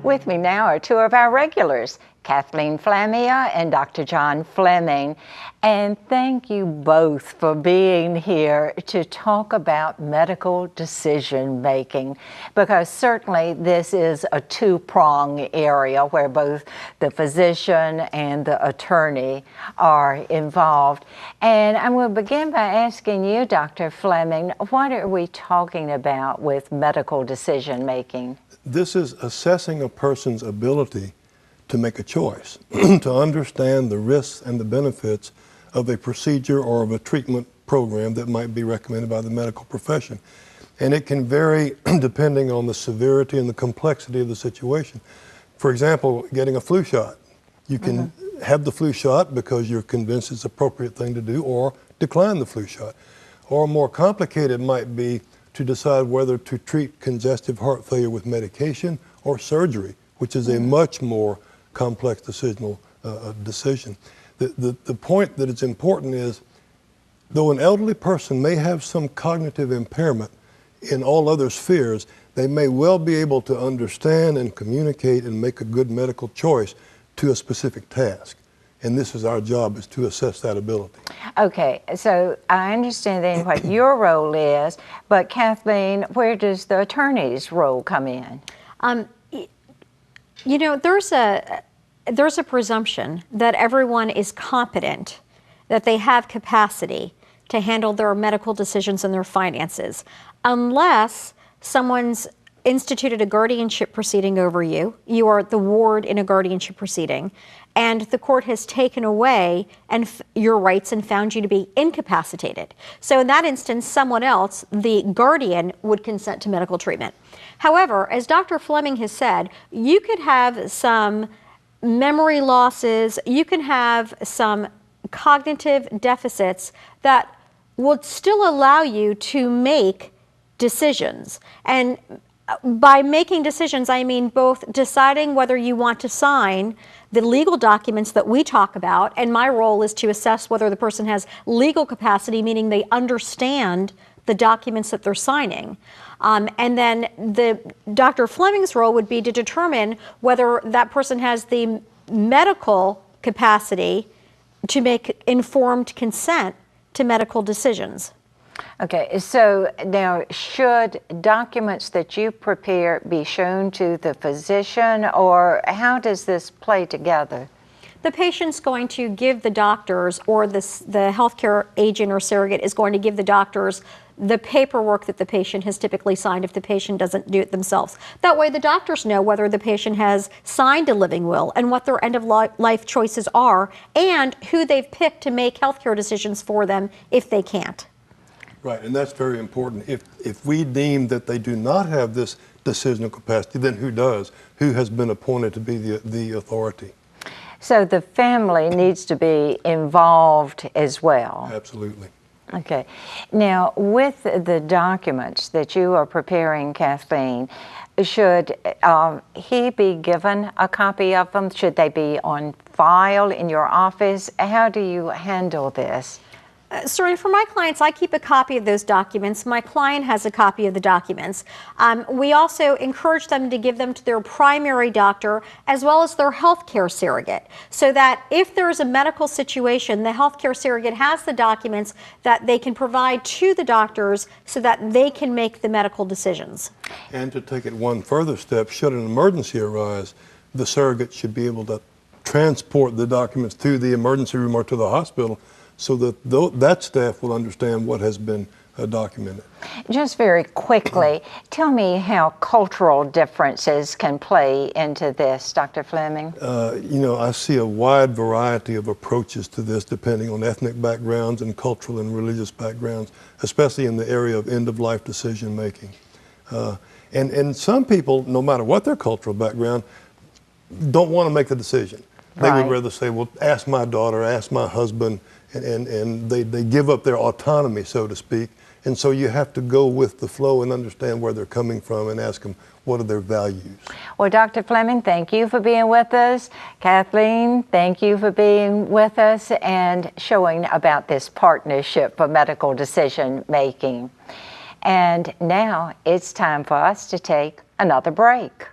With me now are two of our regulars, Kathleen Flammia and Dr. Fleming. And thank you both for being here to talk about medical decision making, because certainly this is a two-pronged area where both the physician and the attorney are involved. And I'm going to begin by asking you, Dr. Fleming, what are we talking about with medical decision making? This is assessing a person's ability to make a choice, to understand the risks and the benefits of a procedure or of a treatment program that might be recommended by the medical profession. And it can vary depending on the severity and the complexity of the situation. For example, getting a flu shot. You can have the flu shot because you're convinced it's the appropriate thing to do, or decline the flu shot. Or more complicated might be to decide whether to treat congestive heart failure with medication or surgery, which is a much more complex decision. The point that is important is, though an elderly person may have some cognitive impairment in all other spheres, they may well be able to understand and communicate and make a good medical choice to a specific task. And this is our job, is to assess that ability. Okay, so I understand then what your role is, but Kathleen, where does the attorney's role come in? You know, there's a presumption that everyone is competent, that they have capacity to handle their medical decisions and their finances, unless someone's instituted a guardianship proceeding over you. You are the ward in a guardianship proceeding, and the court has taken away your rights and found you to be incapacitated. So in that instance, someone else, the guardian, would consent to medical treatment. However, as Dr. Fleming has said, you could have some memory losses, you can have some cognitive deficits that would still allow you to make decisions. And by making decisions, I mean both deciding whether you want to sign the legal documents that we talk about, and my role is to assess whether the person has legal capacity, meaning they understand the documents that they're signing. And then Dr. Fleming's role would be to determine whether that person has the medical capacity to make informed consent to medical decisions. Okay, so now, should documents that you prepare be shown to the physician, or how does this play together? The patient's going to give the doctors, or the healthcare agent or surrogate is going to give the doctors the paperwork that the patient has typically signed if the patient doesn't do it themselves. That way the doctors know whether the patient has signed a living will and what their end-of-life choices are, and who they've picked to make healthcare decisions for them if they can't. Right, and that's very important. If we deem that they do not have this decisional capacity, then who does? Who has been appointed to be the authority? So the family needs to be involved as well. Absolutely. Okay. Now, with the documents that you are preparing, Kathleen, should he be given a copy of them? Should they be on file in your office? How do you handle this? Certainly, for my clients, I keep a copy of those documents. My client has a copy of the documents. We also encourage them to give them to their primary doctor as well as their healthcare surrogate, so that if there is a medical situation, the healthcare surrogate has the documents that they can provide to the doctors so that they can make the medical decisions. And to take it one further step, should an emergency arise, the surrogate should be able to transport the documents to the emergency room or to the hospital, so that that staff will understand what has been documented. Just very quickly, tell me how cultural differences can play into this, Dr. Fleming. You know, I see a wide variety of approaches to this depending on ethnic backgrounds and cultural and religious backgrounds, especially in the area of end-of-life decision making. And some people, no matter what their cultural background, don't want to make the decision. They would rather say, well, ask my daughter, ask my husband, and they give up their autonomy, so to speak. And so you have to go with the flow and understand where they're coming from and ask them what are their values. Well, Dr. Fleming, thank you for being with us. Kathleen, thank you for being with us and showing about this partnership for medical decision making. And now it's time for us to take another break.